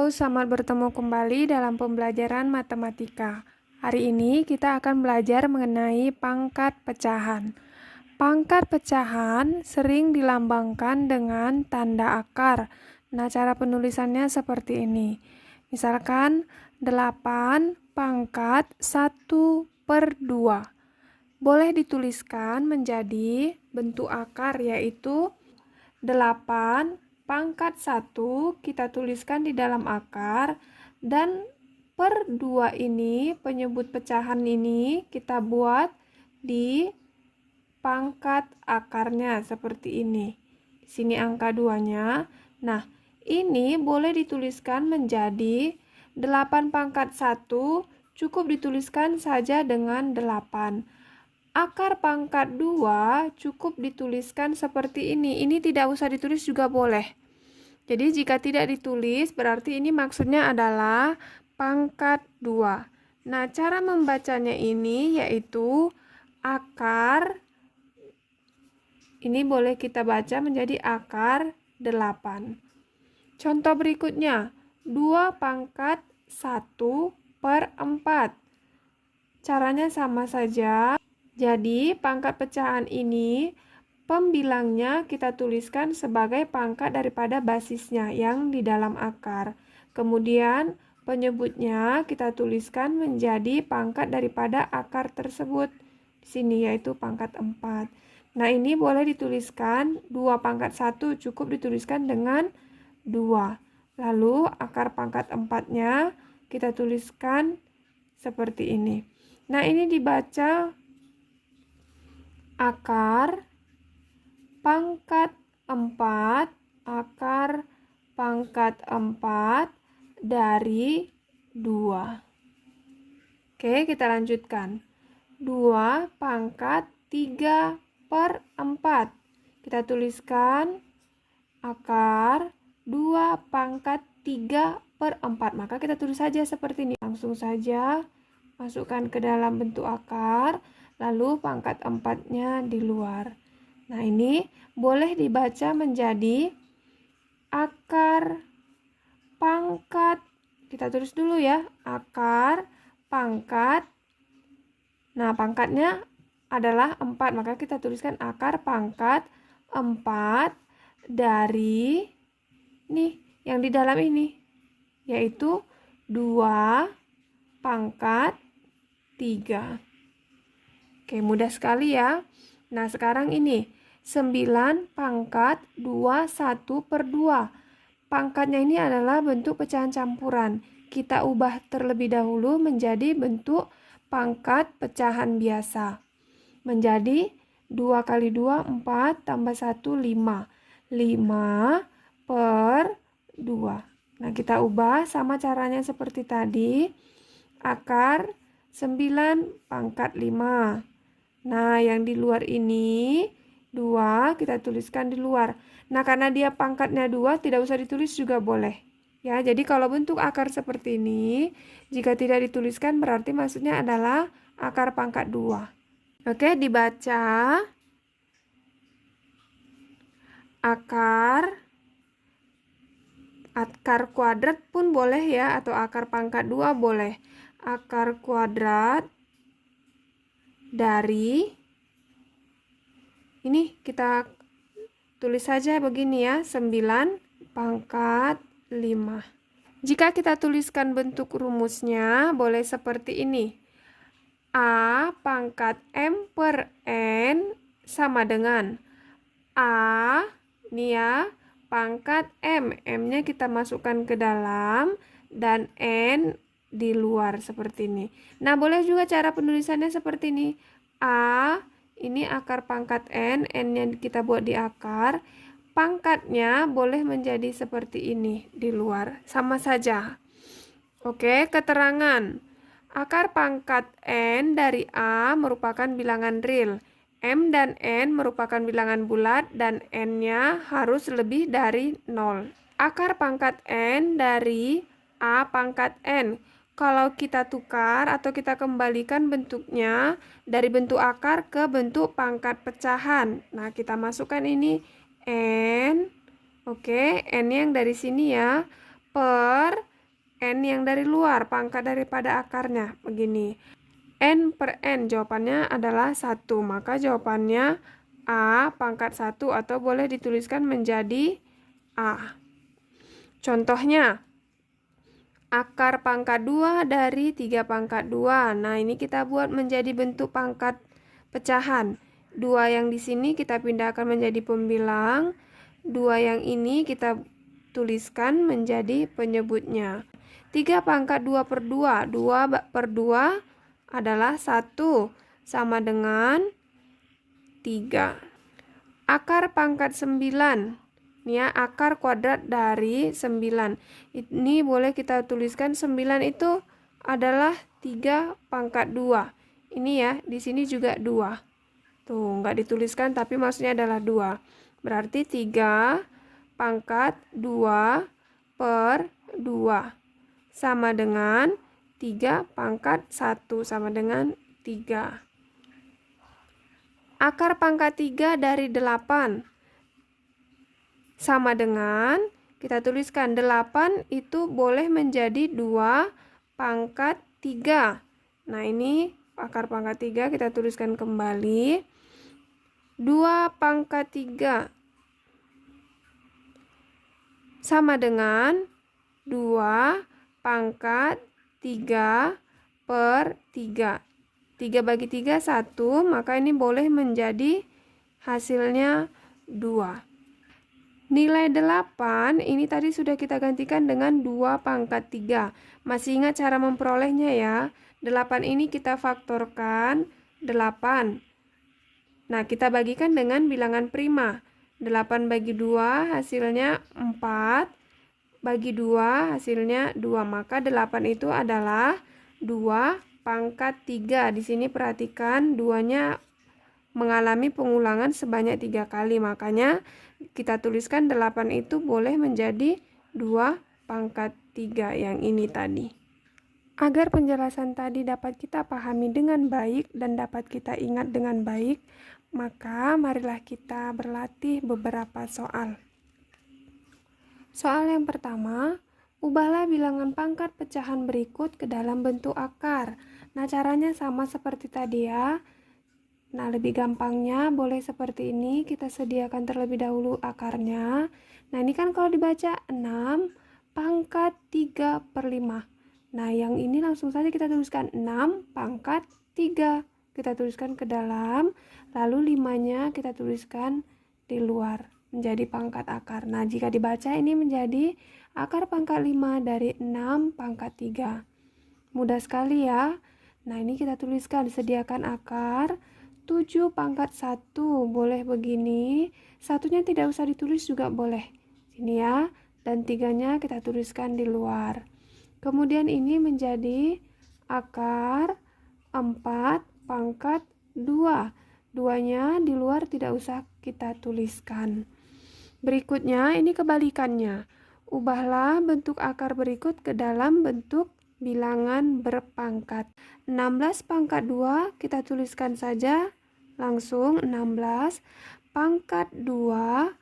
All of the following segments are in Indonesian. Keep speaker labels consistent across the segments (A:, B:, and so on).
A: Halo, selamat bertemu kembali dalam pembelajaran matematika. Hari ini kita akan belajar mengenai pangkat pecahan. Pangkat pecahan sering dilambangkan dengan tanda akar. Nah, cara penulisannya seperti ini. Misalkan 8 pangkat 1/2. Boleh dituliskan menjadi bentuk akar, yaitu 8 pangkat 1 kita tuliskan di dalam akar, dan per 2 ini, penyebut pecahan ini kita buat di pangkat akarnya seperti ini. Di sini angka 2-nya. Nah, ini boleh dituliskan menjadi 8 pangkat 1, cukup dituliskan saja dengan 8. Akar pangkat 2 cukup dituliskan seperti ini. Ini tidak usah ditulis juga boleh. Jadi jika tidak ditulis berarti ini maksudnya adalah pangkat 2. Nah, cara membacanya ini yaitu akar, ini boleh kita baca menjadi akar 8. Contoh berikutnya, 2 pangkat 1/4. Caranya sama saja. Jadi, pangkat pecahan ini, pembilangnya kita tuliskan sebagai pangkat daripada basisnya yang di dalam akar. Kemudian, penyebutnya kita tuliskan menjadi pangkat daripada akar tersebut. Di sini yaitu pangkat 4. Nah, ini boleh dituliskan 2 pangkat 1, cukup dituliskan dengan 2. Lalu, akar pangkat 4-nya kita tuliskan seperti ini. Nah, ini dibaca akar pangkat 4, akar pangkat 4 dari 2. Oke, kita lanjutkan. 2 pangkat 3/4. Kita tuliskan akar 2 pangkat 3/4. Maka kita tulis saja seperti ini. Langsung saja masukkan ke dalam bentuk akar, lalu pangkat 4-nya di luar. Nah, ini boleh dibaca menjadi akar pangkat, kita tulis dulu ya, akar pangkat. Nah, pangkatnya adalah 4, maka kita tuliskan akar pangkat 4 dari nih, yang di dalam ini, yaitu 2 pangkat 3. Oke, mudah sekali ya. Nah, sekarang ini 9 pangkat 21/2. Pangkatnya ini adalah bentuk pecahan campuran. Kita ubah terlebih dahulu menjadi bentuk pangkat pecahan biasa. Menjadi 2 kali 2, 4, tambah 1, 5. 5/2. Nah, kita ubah sama caranya seperti tadi. Akar 9 pangkat 5. Nah, yang di luar ini 2 kita tuliskan di luar. Nah, karena dia pangkatnya 2, tidak usah ditulis juga boleh. Ya, jadi kalau bentuk akar seperti ini, jika tidak dituliskan berarti maksudnya adalah akar pangkat 2. Oke, dibaca. Akar kuadrat pun boleh ya, atau akar pangkat 2 boleh. Akar kuadrat dari, ini kita tulis saja begini ya, 9 pangkat 5. Jika kita tuliskan bentuk rumusnya, boleh seperti ini. A pangkat M per N sama dengan A, ini ya, pangkat M. M-nya kita masukkan ke dalam, dan N di luar seperti ini. Nah, boleh juga cara penulisannya seperti ini. A, ini akar pangkat N, N-nya kita buat di akar. Pangkatnya boleh menjadi seperti ini di luar. Sama saja. Oke, keterangan. Akar pangkat N dari A merupakan bilangan real. M dan N merupakan bilangan bulat dan N-nya harus lebih dari 0. Akar pangkat N dari A pangkat N. Kalau kita tukar atau kita kembalikan bentuknya dari bentuk akar ke bentuk pangkat pecahan. Nah, kita masukkan ini N. Oke, N yang dari sini ya. Per N yang dari luar, pangkat daripada akarnya. Begini. N per N, jawabannya adalah 1. Maka jawabannya A pangkat 1 atau boleh dituliskan menjadi A. Contohnya, akar pangkat 2 dari 3 pangkat 2. Nah, ini kita buat menjadi bentuk pangkat pecahan. 2 yang di sini kita pindahkan menjadi pembilang. 2 yang ini kita tuliskan menjadi penyebutnya. 3 pangkat 2 per 2. 2 per 2 adalah 1 sama dengan 3. Akar pangkat 9. Ini ya, akar kuadrat dari 9. Ini boleh kita tuliskan 9 itu adalah 3 pangkat 2. Ini ya, di sini juga 2. Tuh, nggak dituliskan tapi maksudnya adalah 2. Berarti 3 pangkat 2 per 2 sama dengan 3 pangkat 1 sama dengan 3. Akar pangkat 3 dari 8 sama dengan, kita tuliskan 8 itu boleh menjadi 2 pangkat 3. Nah, ini akar pangkat 3 kita tuliskan kembali. 2 pangkat 3 sama dengan 2 pangkat 3 per 3. 3 bagi 3, 1, maka ini boleh menjadi hasilnya 2. Nilai 8 ini tadi sudah kita gantikan dengan 2 pangkat 3. Masih ingat cara memperolehnya ya? 8 ini kita faktorkan 8. Nah, kita bagikan dengan bilangan prima. 8 bagi 2 hasilnya 4. Bagi 2 hasilnya 2. Maka 8 itu adalah 2 pangkat 3. Di sini perhatikan 2-nya mengalami pengulangan sebanyak 3 kali. Makanya kita tuliskan 8 itu boleh menjadi 2 pangkat 3 yang ini tadi. Agar penjelasan tadi dapat kita pahami dengan baik dan dapat kita ingat dengan baik, maka marilah kita berlatih beberapa soal. Soal yang pertama, ubahlah bilangan pangkat pecahan berikut ke dalam bentuk akar. Nah, caranya sama seperti tadi ya. Nah, lebih gampangnya boleh seperti ini, kita sediakan terlebih dahulu akarnya. Nah, ini kan kalau dibaca 6 pangkat 3 per 5. Nah, yang ini langsung saja kita tuliskan 6 pangkat 3. Kita tuliskan ke dalam, lalu 5-nya kita tuliskan di luar, menjadi pangkat akar. Nah, jika dibaca ini menjadi akar pangkat 5 dari 6 pangkat 3. Mudah sekali ya. Nah, ini kita tuliskan, disediakan akar 7 pangkat 1, boleh begini. Satunya tidak usah ditulis juga boleh. Sini ya, dan 3-nya kita tuliskan di luar. Kemudian ini menjadi akar 4 pangkat 2. 2-nya di luar tidak usah kita tuliskan. Berikutnya ini kebalikannya. Ubahlah bentuk akar berikut ke dalam bentuk bilangan berpangkat. 16 pangkat 2 kita tuliskan saja langsung 16 pangkat 2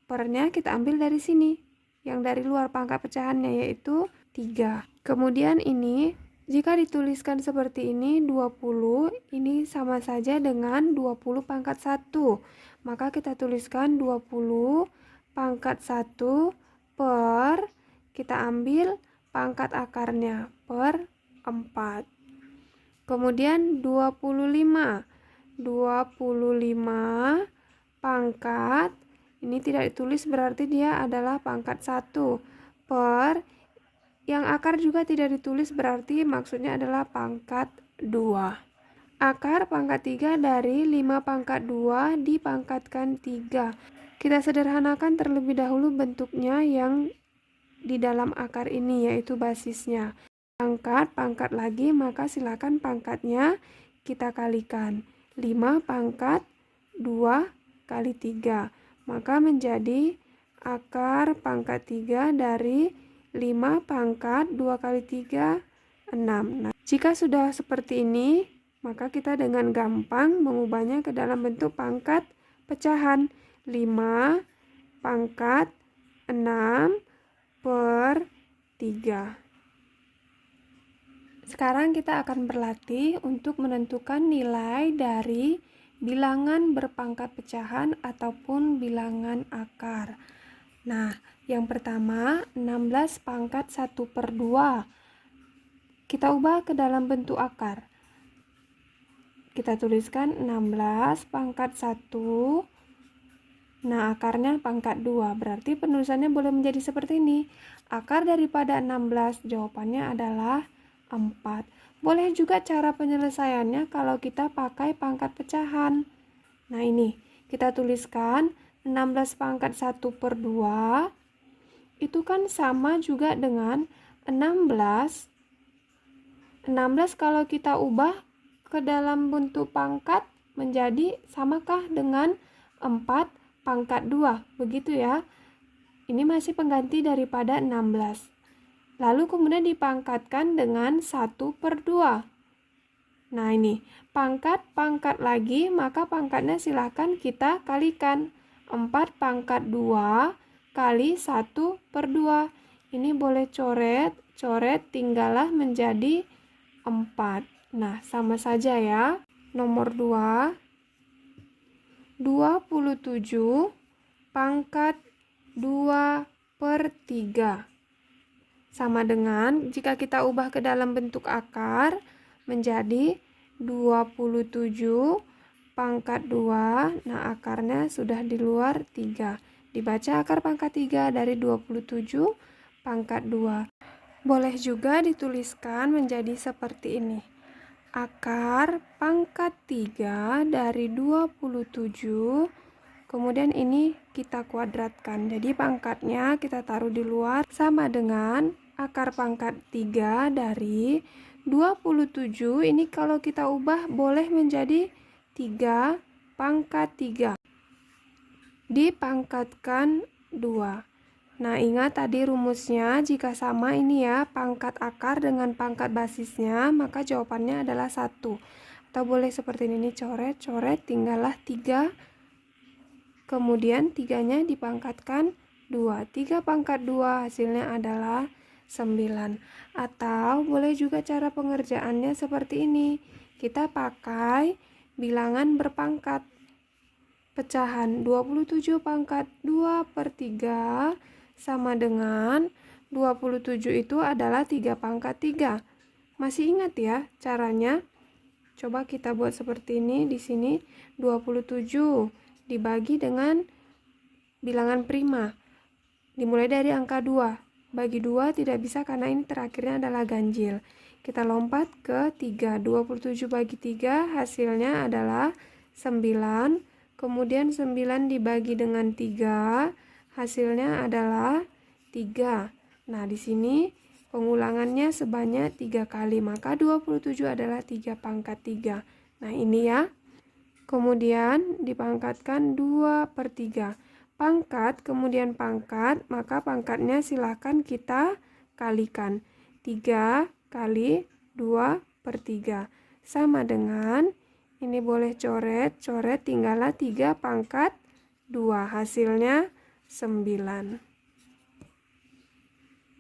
A: pernya kita ambil dari sini, yang dari luar pangkat pecahannya yaitu 3. Kemudian ini jika dituliskan seperti ini 20, ini sama saja dengan 20 pangkat 1. Maka kita tuliskan 20 pangkat 1 per, kita ambil pangkat akarnya per 4. Kemudian 25 pangkat, ini tidak ditulis berarti dia adalah pangkat 1 per, yang akar juga tidak ditulis berarti maksudnya adalah pangkat 2. Akar pangkat 3 dari 5 pangkat 2 dipangkatkan 3. Kita sederhanakan terlebih dahulu bentuknya yang di dalam akar ini, yaitu basisnya. Pangkat lagi, maka silakan pangkatnya kita kalikan. 5 pangkat 2 kali 3. Maka menjadi akar pangkat 3 dari 5 pangkat 2 kali 3, 6. Nah, jika sudah seperti ini, maka kita dengan gampang mengubahnya ke dalam bentuk pangkat pecahan. 5 pangkat 6 per 3. Sekarang kita akan berlatih untuk menentukan nilai dari bilangan berpangkat pecahan ataupun bilangan akar. Nah, yang pertama 16 pangkat 1/2. Kita ubah ke dalam bentuk akar. Kita tuliskan 16 pangkat 1. Nah, akarnya pangkat 2. Berarti penulisannya boleh menjadi seperti ini. Akar daripada 16 jawabannya adalah 4. Boleh juga cara penyelesaiannya kalau kita pakai pangkat pecahan. Nah, ini kita tuliskan 16 pangkat 1/2 itu kan sama juga dengan 16. 16 kalau kita ubah ke dalam bentuk pangkat menjadi samakah dengan 4 pangkat 2, begitu ya. Ini masih pengganti daripada 16. Lalu kemudian dipangkatkan dengan 1/2. Nah, ini pangkat lagi, maka pangkatnya silahkan kita kalikan. 4 pangkat 2 kali 1/2. Ini boleh coret, tinggallah menjadi 4. Nah, sama saja ya. Nomor 2, 27 pangkat 2/3. Sama dengan jika kita ubah ke dalam bentuk akar menjadi 27 pangkat 2. Nah, akarnya sudah di luar 3. Dibaca akar pangkat 3 dari 27 pangkat 2. Boleh juga dituliskan menjadi seperti ini. Akar pangkat 3 dari 27. Kemudian ini kita kuadratkan. Jadi pangkatnya kita taruh di luar sama dengan akar pangkat 3 dari 27. Ini kalau kita ubah boleh menjadi 3 pangkat 3. Dipangkatkan 2. Nah, ingat tadi rumusnya, jika sama ini ya, pangkat akar dengan pangkat basisnya, maka jawabannya adalah 1. Atau boleh seperti ini, coret, tinggallah 3. Kemudian 3-nya dipangkatkan 2. 3 pangkat 2 hasilnya adalah 9. Atau boleh juga cara pengerjaannya seperti ini. Kita pakai bilangan berpangkat pecahan. 27 pangkat 2/3 sama dengan 27 itu adalah 3 pangkat 3. Masih ingat ya caranya? Coba kita buat seperti ini. Di sini 27 dibagi dengan bilangan prima. Dimulai dari angka 2. Bagi 2 tidak bisa karena ini terakhirnya adalah ganjil. Kita lompat ke 3. 27 bagi 3 hasilnya adalah 9. Kemudian 9 dibagi dengan 3 hasilnya adalah 3. Nah, di sini pengulangannya sebanyak 3 kali, maka 27 adalah 3 pangkat 3. Nah, ini ya. Kemudian dipangkatkan 2/3. Pangkat, kemudian pangkat, maka pangkatnya silahkan kita kalikan. 3 kali 2/3. Sama dengan, ini boleh coret, tinggallah 3 pangkat 2. Hasilnya 9.